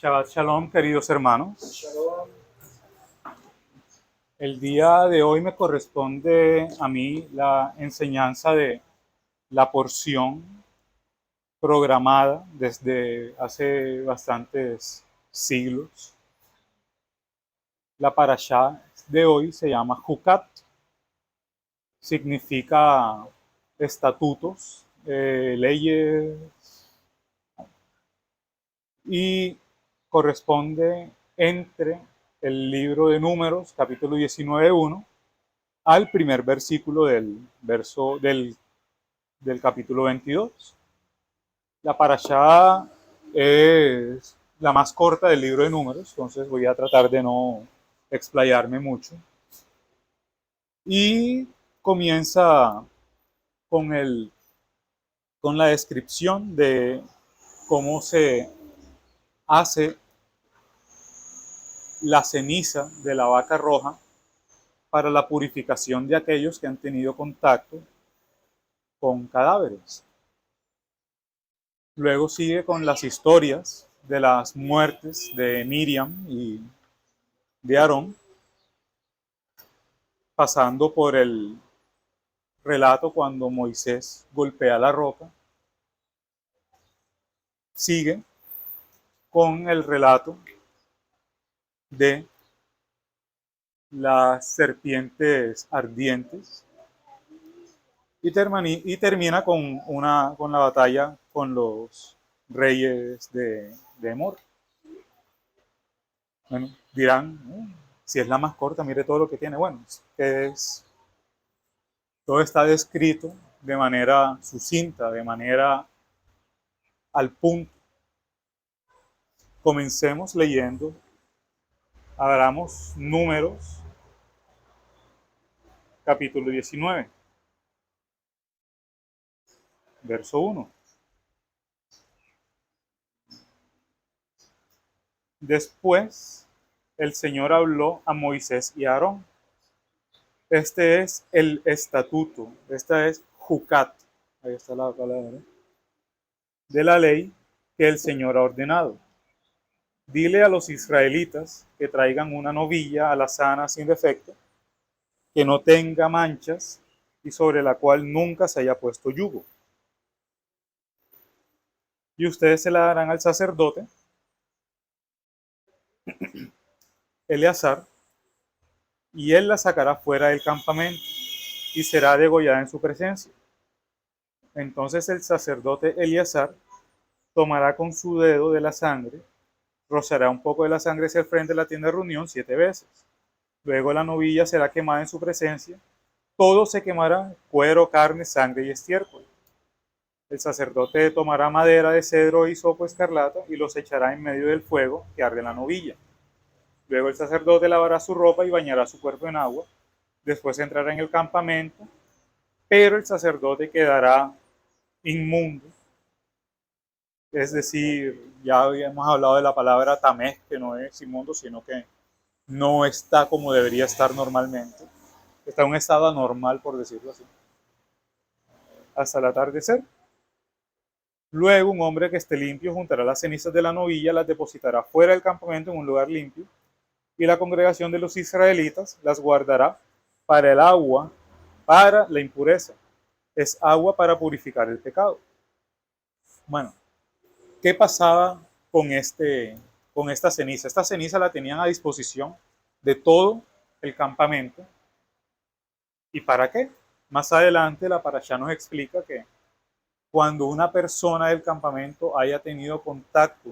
Shabbat Shalom, queridos hermanos. Shalom. El día de hoy me corresponde a mí la enseñanza de la porción programada desde hace bastantes siglos. La parashá de hoy se llama Jucat, significa estatutos, leyes, y corresponde entre el libro de Números, capítulo 19:1, al primer versículo del capítulo 22. La parashá es la más corta del libro de Números, entonces voy a tratar de no explayarme mucho. Y comienza con, con la descripción de cómo se hace la ceniza de la vaca roja para la purificación de aquellos que han tenido contacto con cadáveres. Luego sigue con las historias de las muertes de Miriam y de Aarón, pasando por el relato cuando Moisés golpea la roca. Sigue con el relato de las serpientes ardientes y termina con la batalla con los reyes de Emor. Bueno, dirán, si es la más corta, mire todo lo que tiene. Bueno, todo está descrito de manera sucinta, de manera al punto. Comencemos leyendo, abramos Números, capítulo 19, verso 1. Después el Señor habló a Moisés y a Aarón. Este es el estatuto, esta es Jucat, ahí está la palabra, de la ley que el Señor ha ordenado. Dile a los israelitas que traigan una novilla alazana sin defecto, que no tenga manchas y sobre la cual nunca se haya puesto yugo. Y ustedes se la darán al sacerdote Eleazar, y él la sacará fuera del campamento y será degollada en su presencia. Entonces el sacerdote Eleazar tomará con su dedo de la sangre, rociará un poco de la sangre hacia el frente de la tienda de reunión 7 veces. Luego la novilla será quemada en su presencia. Todo se quemará: cuero, carne, sangre y estiércol. El sacerdote tomará madera de cedro y hisopo escarlata y los echará en medio del fuego que arde en la novilla. Luego el sacerdote lavará su ropa y bañará su cuerpo en agua. Después entrará en el campamento, pero el sacerdote quedará inmundo. Es decir, ya habíamos hablado de la palabra tamés, que no es inmundo, sino que no está como debería estar normalmente. Está en un estado anormal, por decirlo así, hasta el atardecer. Luego un hombre que esté limpio juntará las cenizas de la novilla, las depositará fuera del campamento en un lugar limpio, y la congregación de los israelitas las guardará para el agua, para la impureza. Es agua para purificar el pecado. Bueno, ¿qué pasaba con esta ceniza? Esta ceniza la tenían a disposición de todo el campamento. ¿Y para qué? Más adelante la parashá nos explica que cuando una persona del campamento haya tenido contacto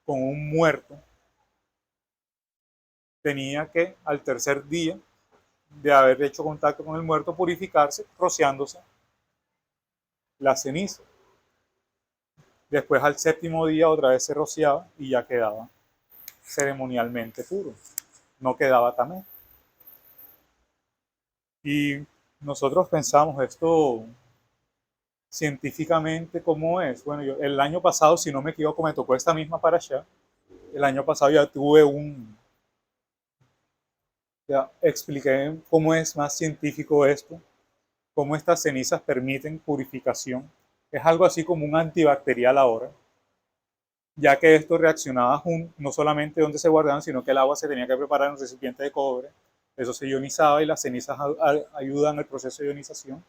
con un muerto, tenía que al tercer día de haber hecho contacto con el muerto purificarse rociándose la ceniza. Después al séptimo día otra vez se rociaba y ya quedaba ceremonialmente puro, no quedaba tamé. Y nosotros pensamos esto científicamente cómo es. Bueno, yo el año pasado, si no me equivoco, me tocó esta misma parashá. El año pasado ya tuve ya expliqué cómo es más científico esto, cómo estas cenizas permiten purificación. Es algo así como un antibacterial ahora. ya que esto reaccionaba no solamente donde se guardaban, sino que el agua se tenía que preparar en un recipiente de cobre, eso se ionizaba y las cenizas ayudan al proceso de ionización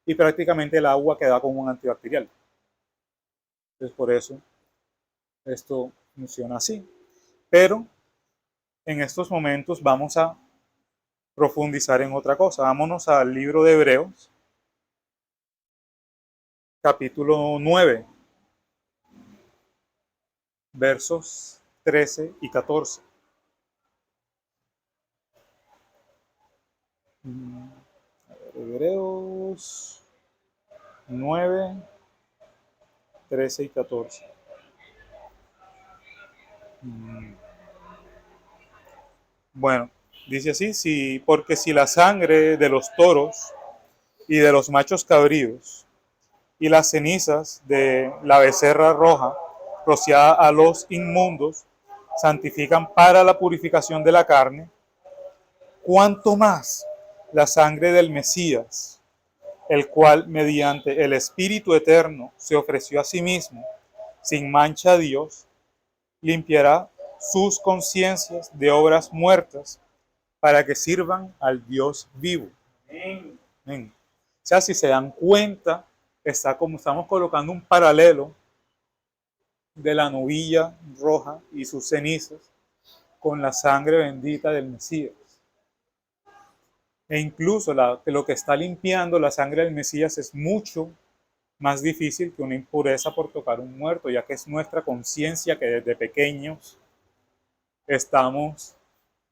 y prácticamente el agua queda como un antibacterial. Entonces por eso esto funciona así. Pero en estos momentos vamos a profundizar en otra cosa. Vámonos al libro de Hebreos, capítulo 9, versos 13 y 14. Hebreos 9, 13 y 14. Bueno, dice así, sí, porque si la sangre de los toros y de los machos cabríos y las cenizas de la becerra roja rociada a los inmundos santifican para la purificación de la carne, cuánto más la sangre del Mesías, el cual mediante el Espíritu Eterno se ofreció a sí mismo, sin mancha a Dios, limpiará sus conciencias de obras muertas para que sirvan al Dios vivo. Amén. Amén. O sea, si se dan cuenta, está como estamos colocando un paralelo de la novilla roja y sus cenizas con la sangre bendita del Mesías. E incluso lo que está limpiando la sangre del Mesías es mucho más difícil que una impureza por tocar un muerto, ya que es nuestra conciencia que desde pequeños estamos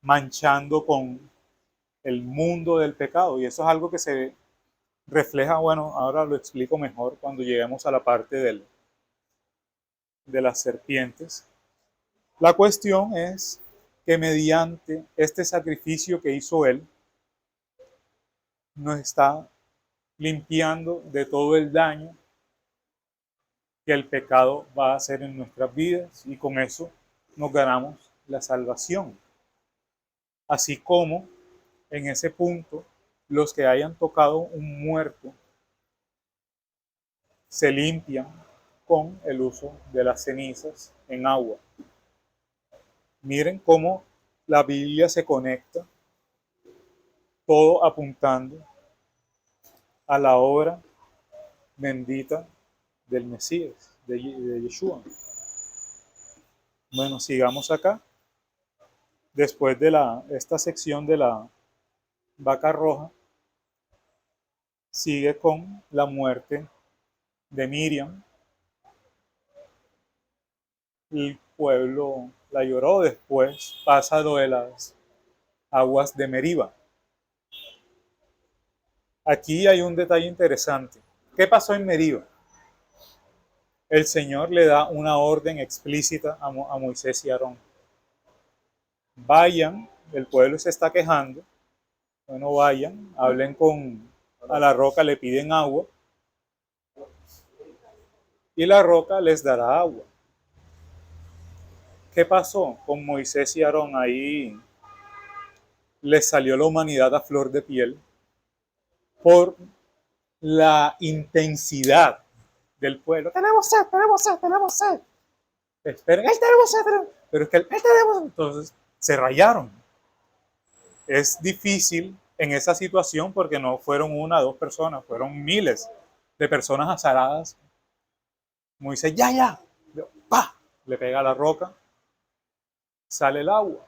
manchando con el mundo del pecado. Y eso es algo que se refleja, bueno, ahora lo explico mejor cuando lleguemos a la parte de las serpientes. La cuestión es que mediante este sacrificio que hizo él, nos está limpiando de todo el daño que el pecado va a hacer en nuestras vidas y con eso nos ganamos la salvación. Así como en ese punto los que hayan tocado un muerto se limpian con el uso de las cenizas en agua. Miren cómo la Biblia se conecta, todo apuntando a la obra bendita del Mesías, de Yeshua. Bueno, sigamos acá. Después de esta sección de la vaca roja, sigue con la muerte de Miriam. El pueblo la lloró, después pasa lo de las aguas de Meriba. Aquí hay un detalle interesante. ¿Qué pasó en Meriba? El Señor le da una orden explícita a Moisés y Aarón. Vayan, el pueblo se está quejando. Bueno, vayan, hablen a la roca, le piden agua. Y la roca les dará agua. ¿Qué pasó con Moisés y Aarón? Ahí les salió la humanidad a flor de piel por la intensidad del pueblo. Tenemos sed, tenemos sed, tenemos sed. Esperen, tenemos sed, tenemos. Pero es que tenemos. Entonces se rayaron. Es difícil en esa situación porque no fueron una o dos personas, fueron miles de personas azaradas. Moisés, ya, ¡pah! Le pega a la roca, sale el agua.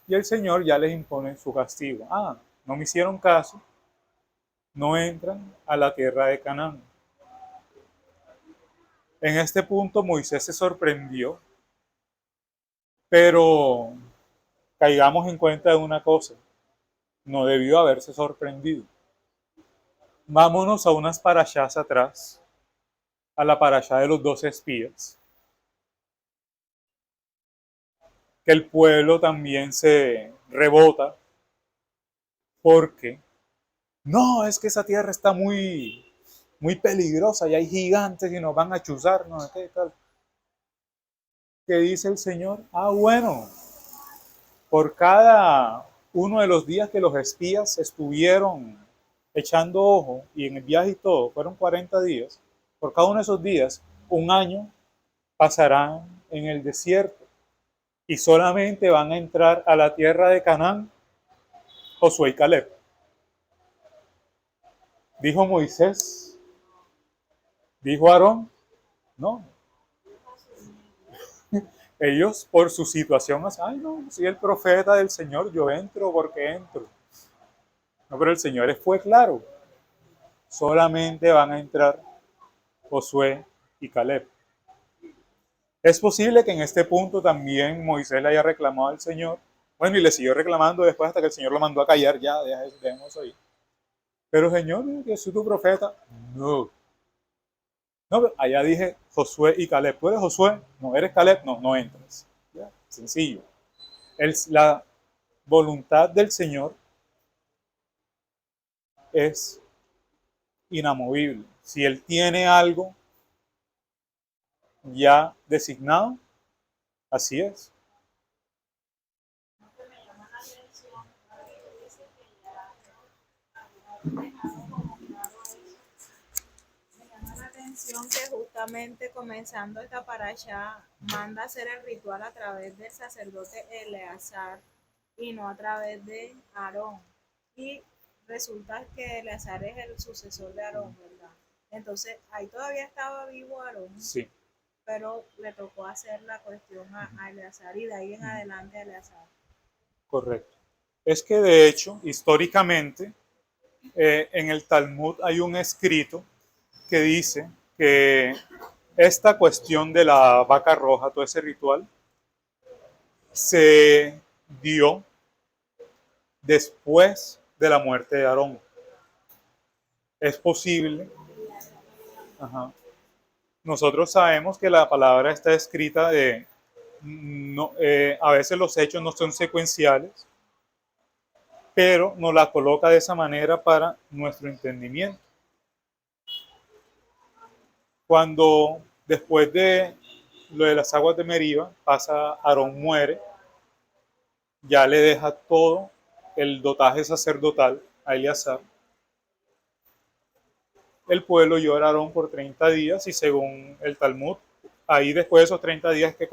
Y el Señor ya les impone su castigo. No me hicieron caso, no entran a la tierra de Canaán. En este punto Moisés se sorprendió, pero caigamos en cuenta de una cosa, no debió haberse sorprendido. Vámonos a unas parashás atrás, a la parashá de los 12 espías, que el pueblo también se rebota porque no, es que esa tierra está muy peligrosa y hay gigantes y nos van a chuzar, no sé qué tal. ¿Qué dice el Señor? Bueno, por cada uno de los días que los espías estuvieron echando ojo y en el viaje y todo, fueron 40 días, por cada uno de esos días, un año pasarán en el desierto y solamente van a entrar a la tierra de Canaán Josué y Caleb. Dijo Moisés, dijo Aarón, no. Ellos por su situación, ay no, soy el profeta del Señor, yo entro porque entro. No, pero el Señor fue claro, solamente van a entrar Josué y Caleb. Es posible que en este punto también Moisés le haya reclamado al Señor, bueno, y le siguió reclamando después hasta que el Señor lo mandó a callar, ya, dejemos ahí. Pero Señor, yo soy tu profeta. No. No, pero allá dije Josué y Caleb. ¿Tú eres Josué? No, ¿eres Caleb? No, no entras. Ya, sencillo. La voluntad del Señor es inamovible. Si Él tiene algo ya designado, así es. Que justamente comenzando esta parasha manda hacer el ritual a través del sacerdote Eleazar y no a través de Aarón. Y resulta que Eleazar es el sucesor de Aarón, ¿verdad? Entonces ahí todavía estaba vivo Aarón, Sí, pero le tocó hacer la cuestión a Eleazar y de ahí en adelante a Eleazar. correcto. Es que de hecho, históricamente, en el Talmud hay un escrito que dice que esta cuestión de la vaca roja, todo ese ritual, se dio después de la muerte de Aarón. Es posible. Ajá. Nosotros sabemos que la palabra está escrita de, no, a veces los hechos no son secuenciales, pero nos la coloca de esa manera para nuestro entendimiento. Cuando después de lo de las aguas de Meriba pasa, Aarón muere, ya le deja todo el dotaje sacerdotal a Eleazar. El pueblo llora a Aarón por 30 días y según el Talmud, ahí después de esos 30 días que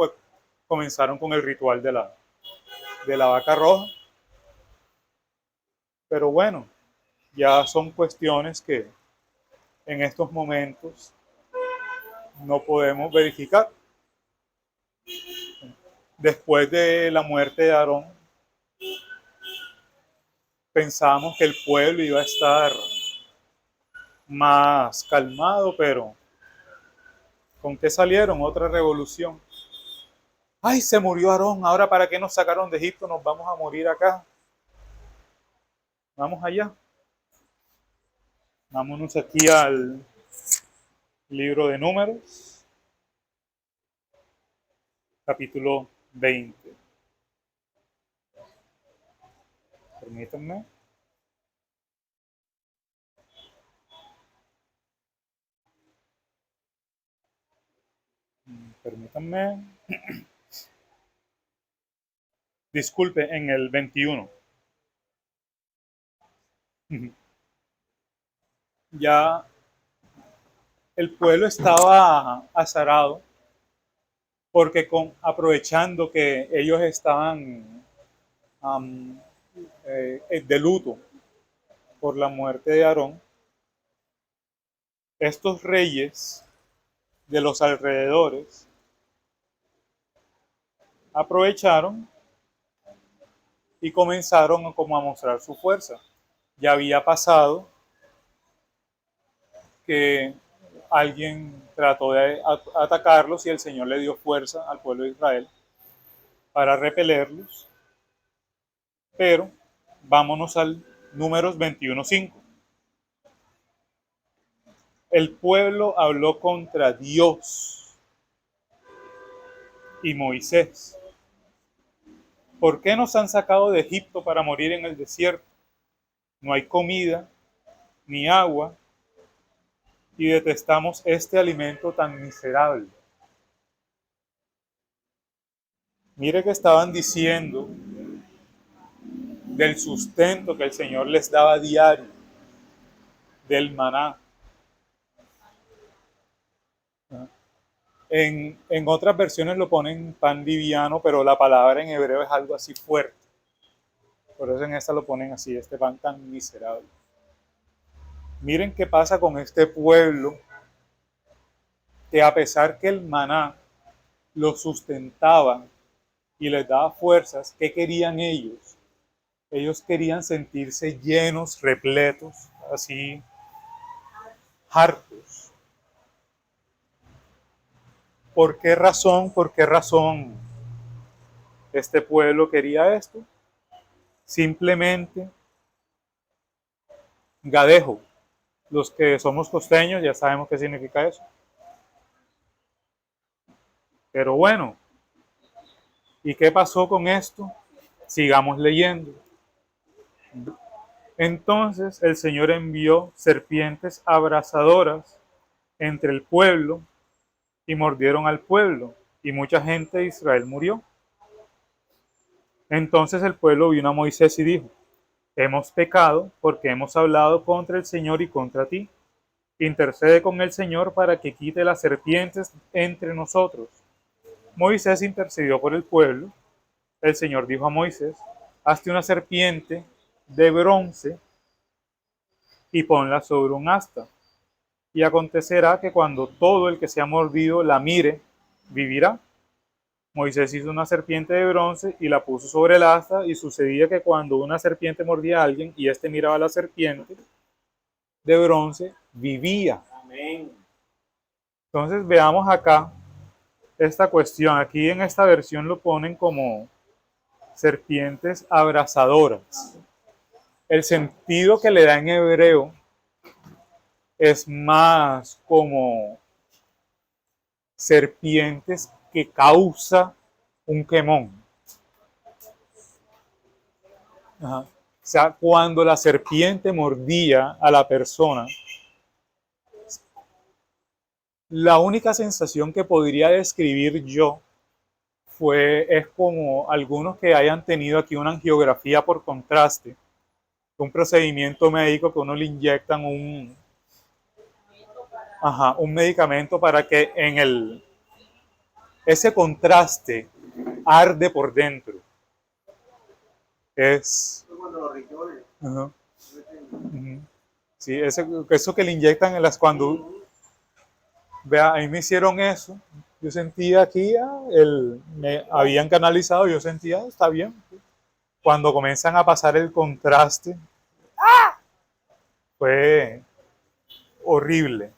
comenzaron con el ritual de la vaca roja. Pero bueno, ya son cuestiones que en estos momentos no podemos verificar. Después de la muerte de Aarón, pensamos que el pueblo iba a estar más calmado, pero ¿con qué salieron? Otra revolución. Ay, se murió Aarón, ahora para qué nos sacaron de Egipto, nos vamos a morir acá. Vamos allá. Vámonos aquí al libro de Números, capítulo 20. Permítanme. Permítanme. Disculpe, en el 21. Ya el pueblo estaba azarado porque aprovechando que ellos estaban de luto por la muerte de Aarón, estos reyes de los alrededores aprovecharon y comenzaron como a mostrar su fuerza. Ya había pasado que alguien trató de atacarlos y el Señor le dio fuerza al pueblo de Israel para repelerlos. Pero vámonos al Números 21:5. El pueblo habló contra Dios y Moisés. ¿Por qué nos han sacado de Egipto para morir en el desierto? No hay comida ni agua y detestamos este alimento tan miserable. Mire que estaban diciendo del sustento que el Señor les daba diario, del maná. En otras versiones lo ponen pan liviano, pero la palabra en hebreo es algo así fuerte. Por eso en esta lo ponen así, este pan tan miserable. Miren qué pasa con este pueblo, que a pesar que el maná los sustentaba y les daba fuerzas, ¿qué querían ellos? Ellos querían sentirse llenos, repletos, así, hartos. ¿Por qué razón? ¿Por qué razón este pueblo quería esto? Simplemente gadejo. Los que somos costeños ya sabemos qué significa eso. Pero bueno, ¿y qué pasó con esto? Sigamos leyendo. Entonces el Señor envió serpientes abrasadoras entre el pueblo y mordieron al pueblo, y mucha gente de Israel murió. Entonces el pueblo vino a Moisés y dijo: hemos pecado porque hemos hablado contra el Señor y contra ti. Intercede con el Señor para que quite las serpientes entre nosotros. Moisés intercedió por el pueblo. El Señor dijo a Moisés: hazte una serpiente de bronce y ponla sobre un asta. Y acontecerá que cuando todo el que sea mordido la mire, vivirá. Moisés hizo una serpiente de bronce y la puso sobre el asta, y sucedía que cuando una serpiente mordía a alguien y éste miraba a la serpiente de bronce, vivía. Amén. Entonces veamos acá esta cuestión. Aquí en esta versión lo ponen como serpientes abrasadoras. El sentido que le da en hebreo es más como serpientes que causa un quemón. Ajá. O sea, cuando la serpiente mordía a la persona, la única sensación que podría describir yo es como algunos que hayan tenido aquí una angiografía por contraste, un procedimiento médico que uno le inyectan un medicamento para que ese contraste arde por dentro. Es... Uh-huh. Uh-huh. Sí, eso que le inyectan cuando... Vea, a mí me hicieron eso. Yo sentía aquí, me habían canalizado, yo sentía, está bien. Cuando comienzan a pasar el contraste, fue horrible.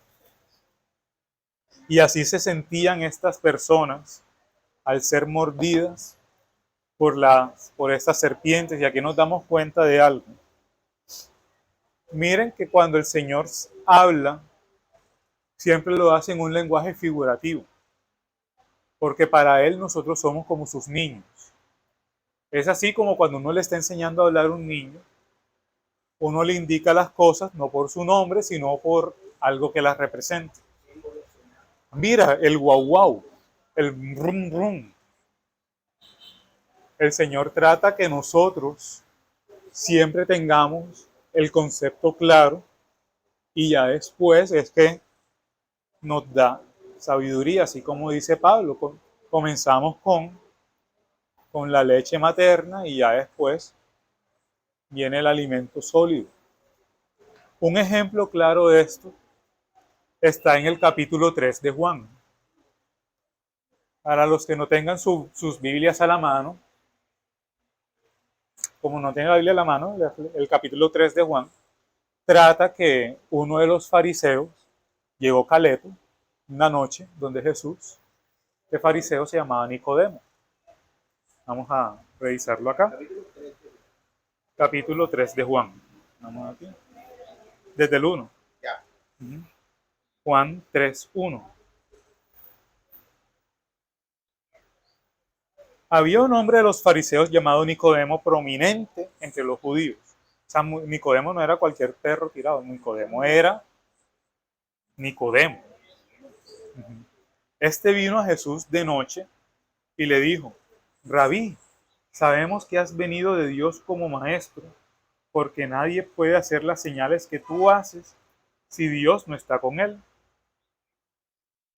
Y así se sentían estas personas al ser mordidas por estas serpientes. Y aquí nos damos cuenta de algo. Miren que cuando el Señor habla, siempre lo hace en un lenguaje figurativo, porque para Él nosotros somos como sus niños. Es así como cuando uno le está enseñando a hablar a un niño, uno le indica las cosas no por su nombre, sino por algo que las represente. Mira, el guau guau, el rum rum. El Señor trata que nosotros siempre tengamos el concepto claro, y ya después es que nos da sabiduría, así como dice Pablo. Comenzamos con la leche materna y ya después viene el alimento sólido. Un ejemplo claro de esto está en el capítulo 3 de Juan. Para los que no tengan sus Biblias a la mano, como no tienen la Biblia a la mano, el capítulo 3 de Juan trata que uno de los fariseos llegó caleto una noche donde Jesús. Este fariseo se llamaba Nicodemo. Vamos a revisarlo acá. Capítulo 3 de Juan. Vamos aquí. Desde el 1. Juan 3:1. Había un hombre de los fariseos llamado Nicodemo, prominente entre los judíos. O sea, Nicodemo no era cualquier perro tirado. Nicodemo era Nicodemo. Este vino a Jesús de noche y le dijo: Rabí, sabemos que has venido de Dios como maestro, porque nadie puede hacer las señales que tú haces si Dios no está con él.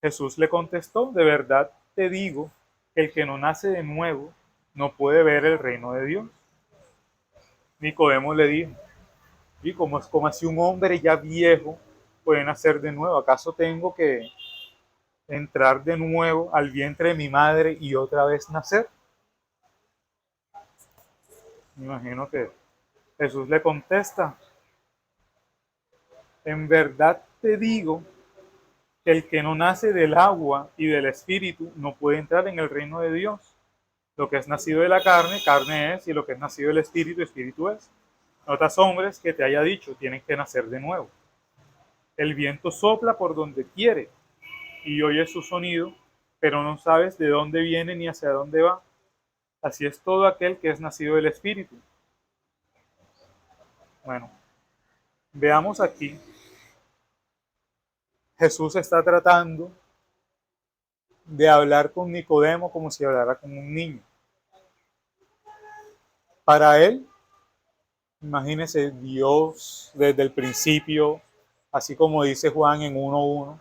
Jesús le contestó, de verdad te digo que el que no nace de nuevo no puede ver el reino de Dios. Nicodemo le dijo, ¿y cómo es como así un hombre ya viejo puede nacer de nuevo? ¿Acaso tengo que entrar de nuevo al vientre de mi madre y otra vez nacer? Me imagino que Jesús le contesta, en verdad te digo que el que no nace del agua y del espíritu no puede entrar en el reino de Dios. Lo que es nacido de la carne, carne es, y lo que es nacido del espíritu, espíritu es. Notas, hombres, que te haya dicho, tienen que nacer de nuevo. El viento sopla por donde quiere y oyes su sonido, pero no sabes de dónde viene ni hacia dónde va. Así es todo aquel que es nacido del espíritu. Bueno, veamos aquí. Jesús está tratando de hablar con Nicodemo como si hablara con un niño. Para él, imagínese, Dios desde el principio, así como dice Juan en 1:1,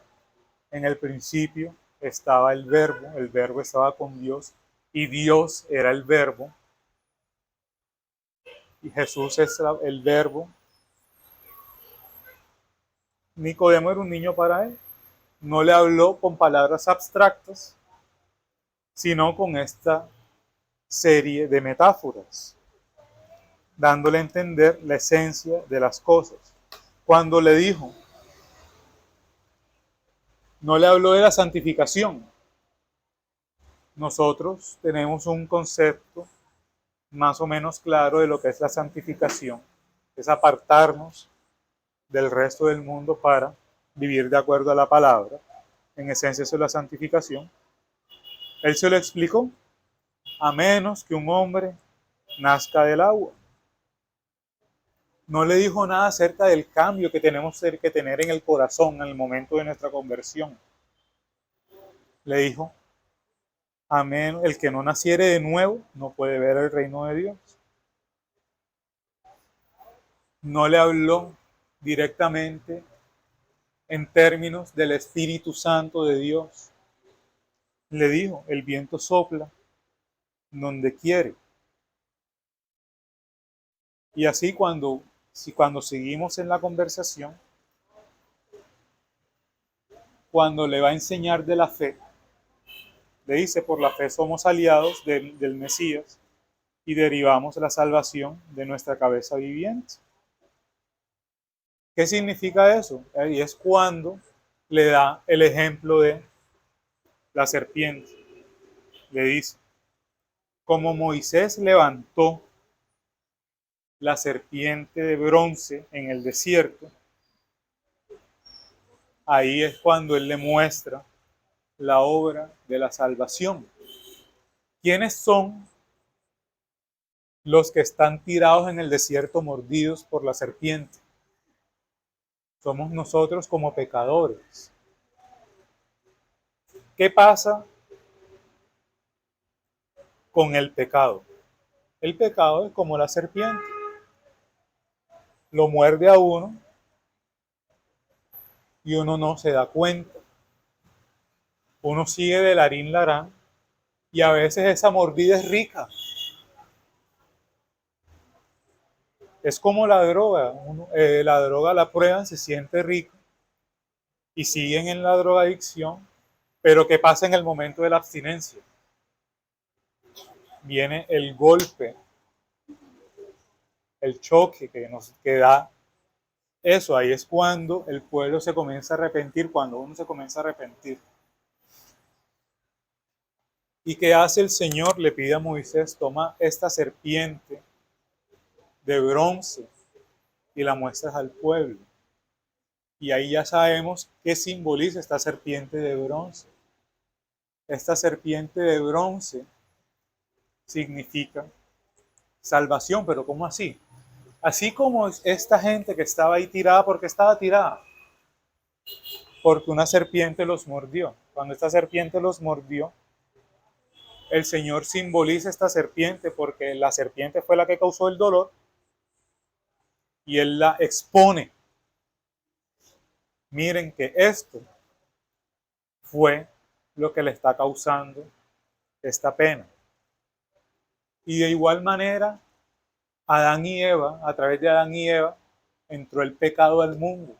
en el principio estaba el verbo estaba con Dios y Dios era el verbo y Jesús es el verbo. Nicodemo era un niño para él, no le habló con palabras abstractas, sino con esta serie de metáforas, dándole a entender la esencia de las cosas. Cuando le dijo, no le habló de la santificación. Nosotros tenemos un concepto más o menos claro de lo que es la santificación, es apartarnos del resto del mundo para vivir de acuerdo a la palabra. En esencia eso es la santificación. Él se lo explicó, a menos que un hombre nazca del agua. No le dijo nada acerca del cambio que tenemos que tener en el corazón en el momento de nuestra conversión. Le dijo, a menos el que no naciere de nuevo no puede ver el reino de Dios. No le habló directamente en términos del Espíritu Santo de Dios. Le dijo, el viento sopla donde quiere. Y así cuando seguimos en la conversación, cuando le va a enseñar de la fe, le dice, por la fe somos aliados del Mesías y derivamos la salvación de nuestra cabeza viviente. ¿Qué significa eso? Y es cuando le da el ejemplo de la serpiente. Le dice, como Moisés levantó la serpiente de bronce en el desierto, ahí es cuando él le muestra la obra de la salvación. ¿Quiénes son los que están tirados en el desierto mordidos por la serpiente? Somos nosotros como pecadores. ¿Qué pasa con el pecado? El pecado es como la serpiente. Lo muerde a uno y uno no se da cuenta. Uno sigue de larín larán y a veces esa mordida es rica. Es como la droga. La droga la prueban, se siente rico y siguen en la drogadicción, pero ¿qué pasa en el momento de la abstinencia? Viene el golpe, el choque que da eso. Ahí es cuando el pueblo se comienza a arrepentir, cuando uno se comienza a arrepentir. ¿Y qué hace el Señor? Le pide a Moisés, toma esta serpiente de bronce y la muestras al pueblo. Y ahí ya sabemos qué simboliza esta serpiente de bronce. Esta serpiente de bronce significa salvación, pero ¿cómo así? Así como esta gente que estaba ahí tirada, ¿por qué estaba tirada? Porque una serpiente los mordió. Cuando esta serpiente los mordió, el Señor simboliza esta serpiente porque la serpiente fue la que causó el dolor y Él la expone. Miren que esto fue lo que le está causando esta pena. Y de igual manera, Adán y Eva, a través de Adán y Eva, entró el pecado al mundo.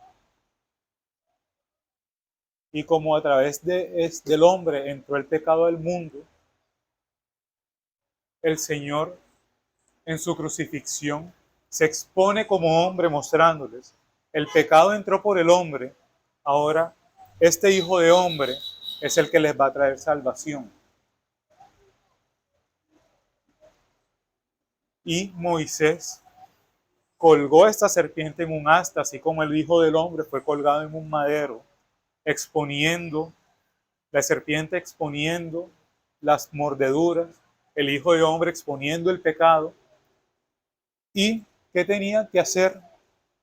Y como a través del hombre entró el pecado al mundo, el Señor en su crucifixión se expone como hombre mostrándoles, el pecado entró por el hombre, ahora este hijo de hombre es el que les va a traer salvación. Y Moisés colgó esta serpiente en un asta, así como el hijo del hombre fue colgado en un madero, exponiendo, la serpiente exponiendo las mordeduras, el hijo de hombre exponiendo el pecado. ¿Y qué tenían que hacer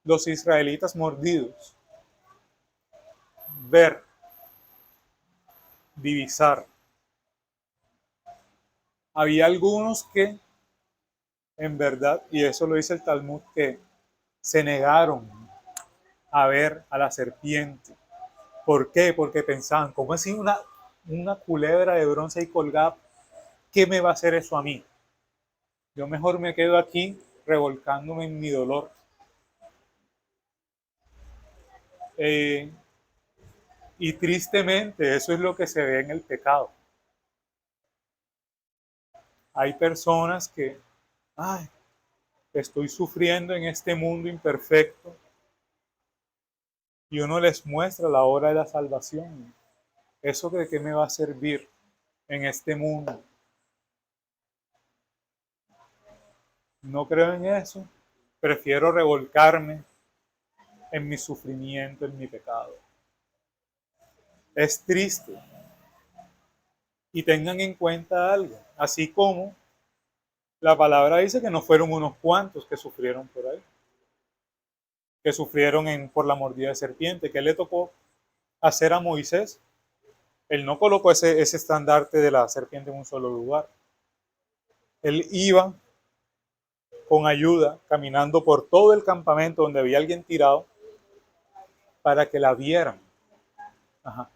los israelitas mordidos? Ver, divisar. Había algunos que, en verdad, y eso lo dice el Talmud, que se negaron a ver a la serpiente. ¿Por qué? Porque pensaban, ¿cómo así una culebra de bronce ahí colgada? ¿Qué me va a hacer eso a mí? Yo mejor me quedo aquí revolcándome en mi dolor. Y tristemente eso es lo que se ve en el pecado. Hay personas que, ay, estoy sufriendo en este mundo imperfecto, y uno les muestra la hora de la salvación. ¿Eso de qué me va a servir en este mundo? No creo en eso. Prefiero revolcarme en mi sufrimiento, en mi pecado. Es triste. Y tengan en cuenta algo. Así como la palabra dice que no fueron unos cuantos que sufrieron por ahí, que sufrieron por la mordida de serpiente. ¿Qué le tocó hacer a Moisés? Él no colocó ese estandarte de la serpiente en un solo lugar. Él iba con ayuda, caminando por todo el campamento donde había alguien tirado, para que la vieran. Ajá.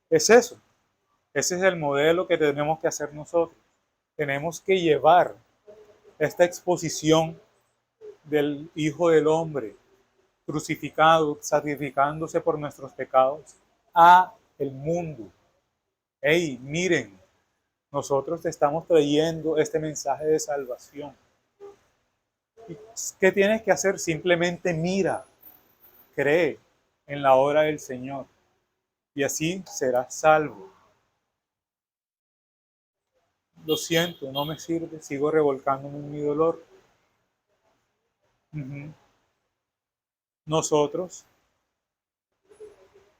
Es eso. Ese es el modelo que tenemos que hacer nosotros. Tenemos que llevar esta exposición del Hijo del Hombre, crucificado, sacrificándose por nuestros pecados, a el mundo. Hey, miren, nosotros te estamos trayendo este mensaje de salvación. ¿Qué tienes que hacer? Simplemente mira, cree en la obra del Señor y así serás salvo. Lo siento, no me sirve, sigo revolcándome en mi dolor. Nosotros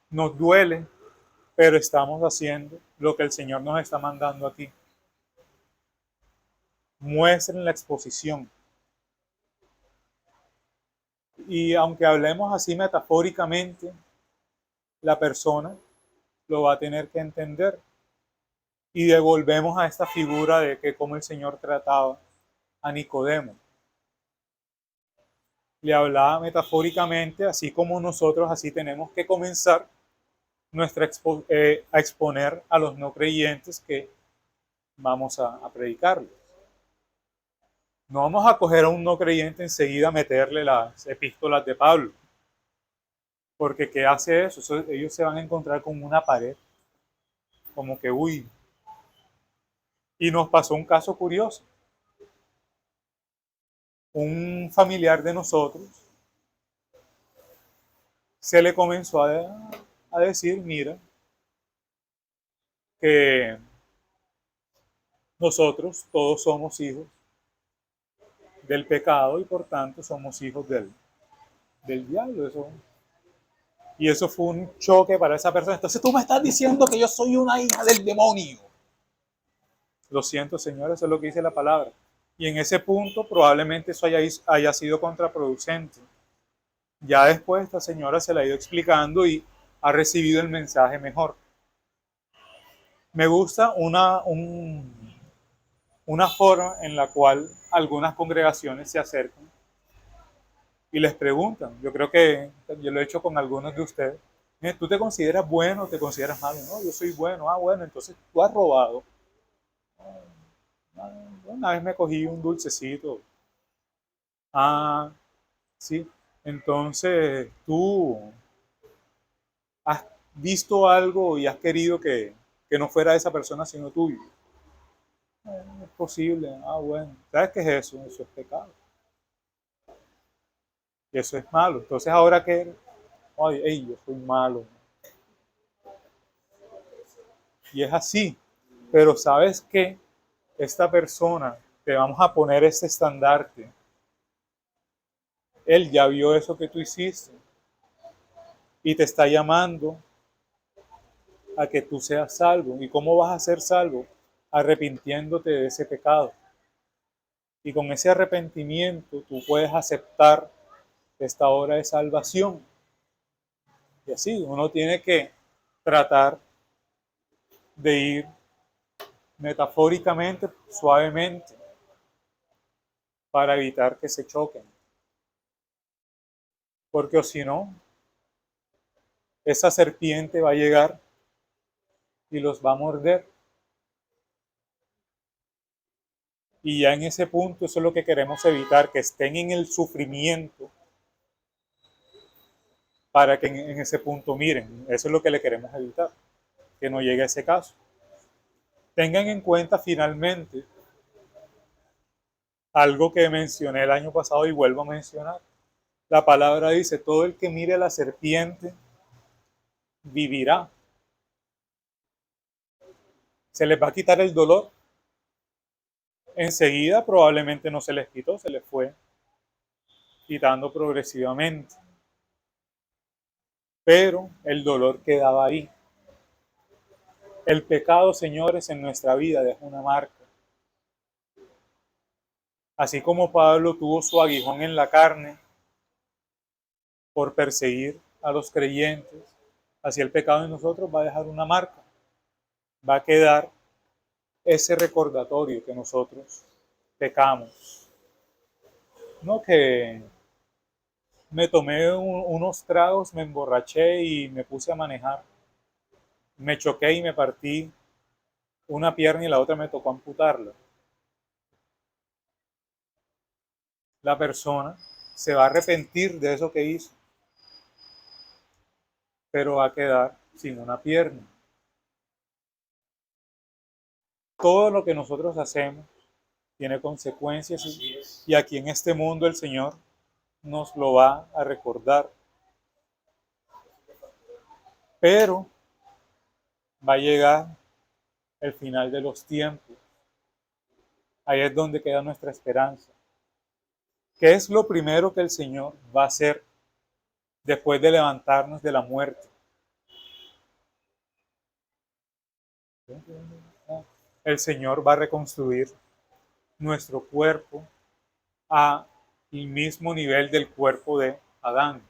nos duele, pero estamos haciendo lo que el Señor nos está mandando aquí. Muestren la exposición. Y aunque hablemos así metafóricamente, la persona lo va a tener que entender. Y devolvemos a esta figura de que como el Señor trataba a Nicodemo. Le hablaba metafóricamente, así como nosotros así tenemos que comenzar a exponer a los no creyentes que vamos a predicarles. No vamos a coger a un no creyente enseguida a meterle las epístolas de Pablo, porque ¿qué hace eso? Ellos se van a encontrar con una pared, como que uy. Y nos pasó un caso curioso. Un familiar de nosotros se le comenzó a decir, mira, que nosotros todos somos hijos del pecado y por tanto somos hijos del diablo. Y eso fue un choque para esa persona. Entonces tú me estás diciendo que yo soy una hija del demonio. Lo siento, Señor, eso es lo que dice la palabra. Y en ese punto probablemente eso haya sido contraproducente. Ya después esta señora se la ha ido explicando y ha recibido el mensaje mejor. Me gusta una forma en la cual algunas congregaciones se acercan y les preguntan. Yo creo que yo lo he hecho con algunos de ustedes. ¿Tú te consideras bueno o te consideras malo? No, yo soy bueno. Ah, bueno, entonces tú has robado. Una vez me cogí un dulcecito. Ah, sí. Entonces tú has visto algo y has querido que no fuera esa persona sino tuyo. Es posible. Ah, bueno. ¿Sabes qué es eso? Eso es pecado. Y eso es malo. Entonces ahora que, ay, ey, yo soy malo. Y es así. Pero sabes que esta persona, te vamos a poner este estandarte. Él ya vio eso que tú hiciste y te está llamando a que tú seas salvo. ¿Y cómo vas a ser salvo? Arrepintiéndote de ese pecado. Y con ese arrepentimiento tú puedes aceptar esta obra de salvación. Y así uno tiene que tratar de ir metafóricamente, suavemente, para evitar que se choquen. Porque o si no, esa serpiente va a llegar y los va a morder. Y ya en ese punto, eso es lo que queremos evitar, que estén en el sufrimiento para que en ese punto miren. Eso es lo que le queremos evitar, que no llegue a ese caso. Tengan en cuenta finalmente algo que mencioné el año pasado y vuelvo a mencionar. La palabra dice, todo el que mire a la serpiente vivirá. Se les va a quitar el dolor. Enseguida probablemente no se les quitó, se les fue quitando progresivamente. Pero el dolor quedaba ahí. El pecado, señores, en nuestra vida deja una marca. Así como Pablo tuvo su aguijón en la carne por perseguir a los creyentes, así el pecado en nosotros va a dejar una marca. Va a quedar ese recordatorio que nosotros pecamos. No que me tomé unos tragos, me emborraché y me puse a manejar. Me choqué y me partí una pierna y la otra me tocó amputarla. La persona se va a arrepentir de eso que hizo, pero va a quedar sin una pierna. Todo lo que nosotros hacemos tiene consecuencias y aquí en este mundo el Señor nos lo va a recordar. Pero va a llegar el final de los tiempos. Ahí es donde queda nuestra esperanza. ¿Qué es lo primero que el Señor va a hacer después de levantarnos de la muerte? El Señor va a reconstruir nuestro cuerpo al mismo nivel del cuerpo de Adán.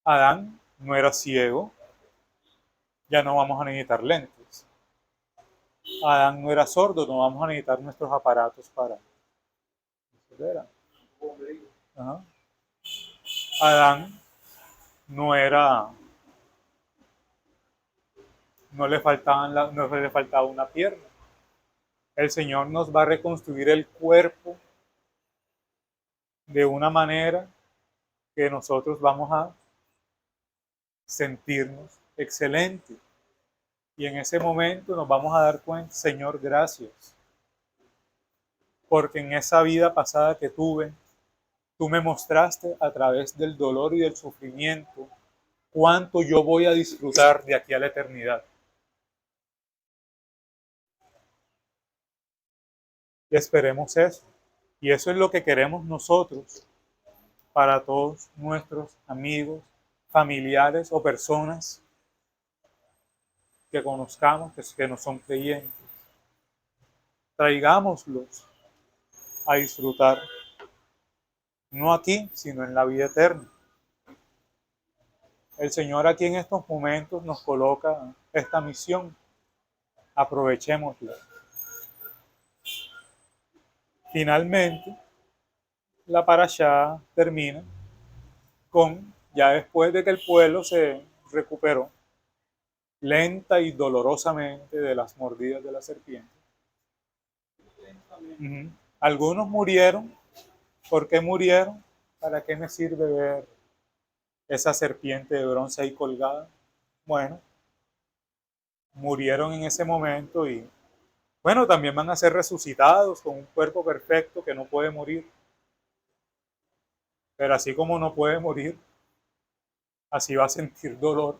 Adán no era ciego, ya no vamos a necesitar lentes. Adán no era sordo, no vamos a necesitar nuestros aparatos para... Ajá. Adán no era, no le faltaba una pierna. El Señor nos va a reconstruir el cuerpo de una manera que nosotros vamos a sentirnos excelentes. Y en ese momento nos vamos a dar cuenta, Señor, gracias, porque en esa vida pasada que tuve, tú me mostraste a través del dolor y del sufrimiento cuánto yo voy a disfrutar de aquí a la eternidad. Y esperemos eso. Y eso es lo que queremos nosotros para todos nuestros amigos, familiares o personas que conozcamos que no son creyentes. Traigámoslos a disfrutar, no aquí, sino en la vida eterna. El Señor aquí en estos momentos nos coloca esta misión. Aprovechémosla. Finalmente, la parashá termina con ya después de que el pueblo se recuperó lenta y dolorosamente de las mordidas de la serpiente. Ujú. Algunos murieron. ¿Por qué murieron? ¿Para qué me sirve ver esa serpiente de bronce ahí colgada? Bueno, murieron en ese momento y bueno, también van a ser resucitados con un cuerpo perfecto que no puede morir. Pero así como no puede morir, así va a sentir dolor.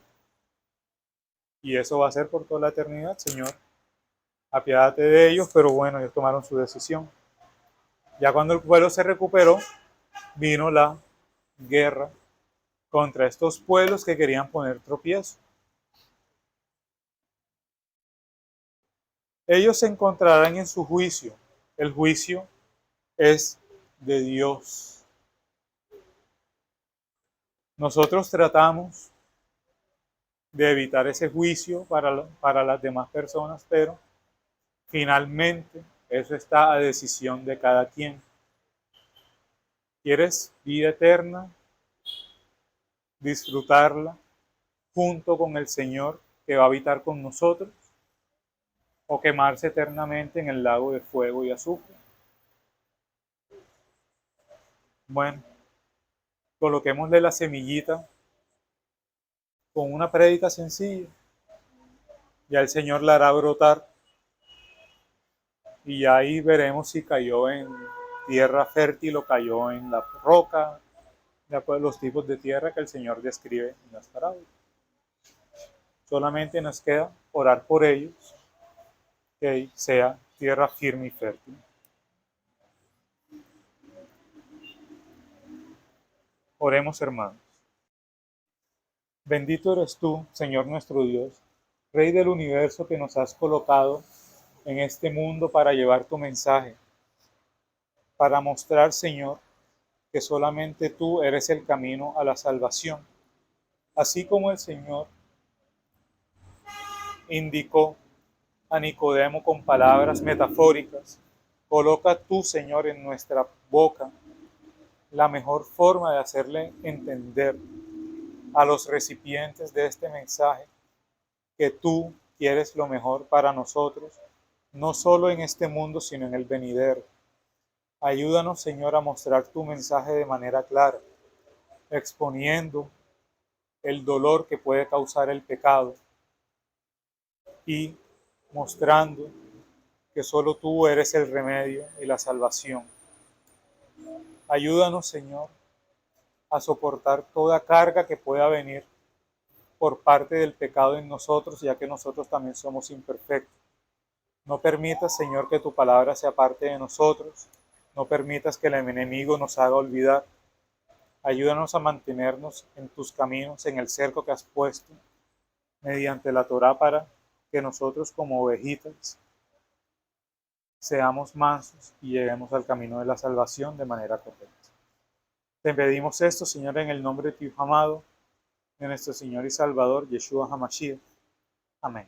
Y eso va a ser por toda la eternidad, Señor. Apiádate de ellos, pero bueno, ellos tomaron su decisión. Ya cuando el pueblo se recuperó, vino la guerra contra estos pueblos que querían poner tropiezo. Ellos se encontrarán en su juicio. El juicio es de Dios. Nosotros tratamos de evitar ese juicio para las demás personas, pero finalmente eso está a decisión de cada quien. ¿Quieres vida eterna? Disfrutarla junto con el Señor que va a habitar con nosotros, o quemarse eternamente en el lago de fuego y azufre. Bueno, coloquémosle la semillita con una prédica sencilla, ya el Señor la hará brotar y ya ahí veremos si cayó en tierra fértil o cayó en la roca, de acuerdo a los tipos de tierra que el Señor describe en las parábolas. Solamente nos queda orar por ellos, que sea tierra firme y fértil. Oremos, hermanos. Bendito eres tú, Señor nuestro Dios, Rey del universo, que nos has colocado en este mundo para llevar tu mensaje, para mostrar, Señor, que solamente tú eres el camino a la salvación. Así como el Señor indicó a Nicodemo con palabras metafóricas, coloca tú, Señor, en nuestra boca la mejor forma de hacerle entender a los recipientes de este mensaje que tú quieres lo mejor para nosotros, no solo en este mundo, sino en el venidero. Ayúdanos, Señor, a mostrar tu mensaje de manera clara, exponiendo el dolor que puede causar el pecado y mostrando que solo tú eres el remedio y la salvación. Ayúdanos, Señor, a soportar toda carga que pueda venir por parte del pecado en nosotros, ya que nosotros también somos imperfectos. No permitas, Señor, que tu palabra se aparte de nosotros. No permitas que el enemigo nos haga olvidar. Ayúdanos a mantenernos en tus caminos, en el cerco que has puesto, mediante la Torá, para que nosotros como ovejitas seamos mansos y lleguemos al camino de la salvación de manera correcta. Te pedimos esto, Señor, en el nombre de tu Hijo amado, de nuestro Señor y Salvador, Yeshua HaMashiach. Amén.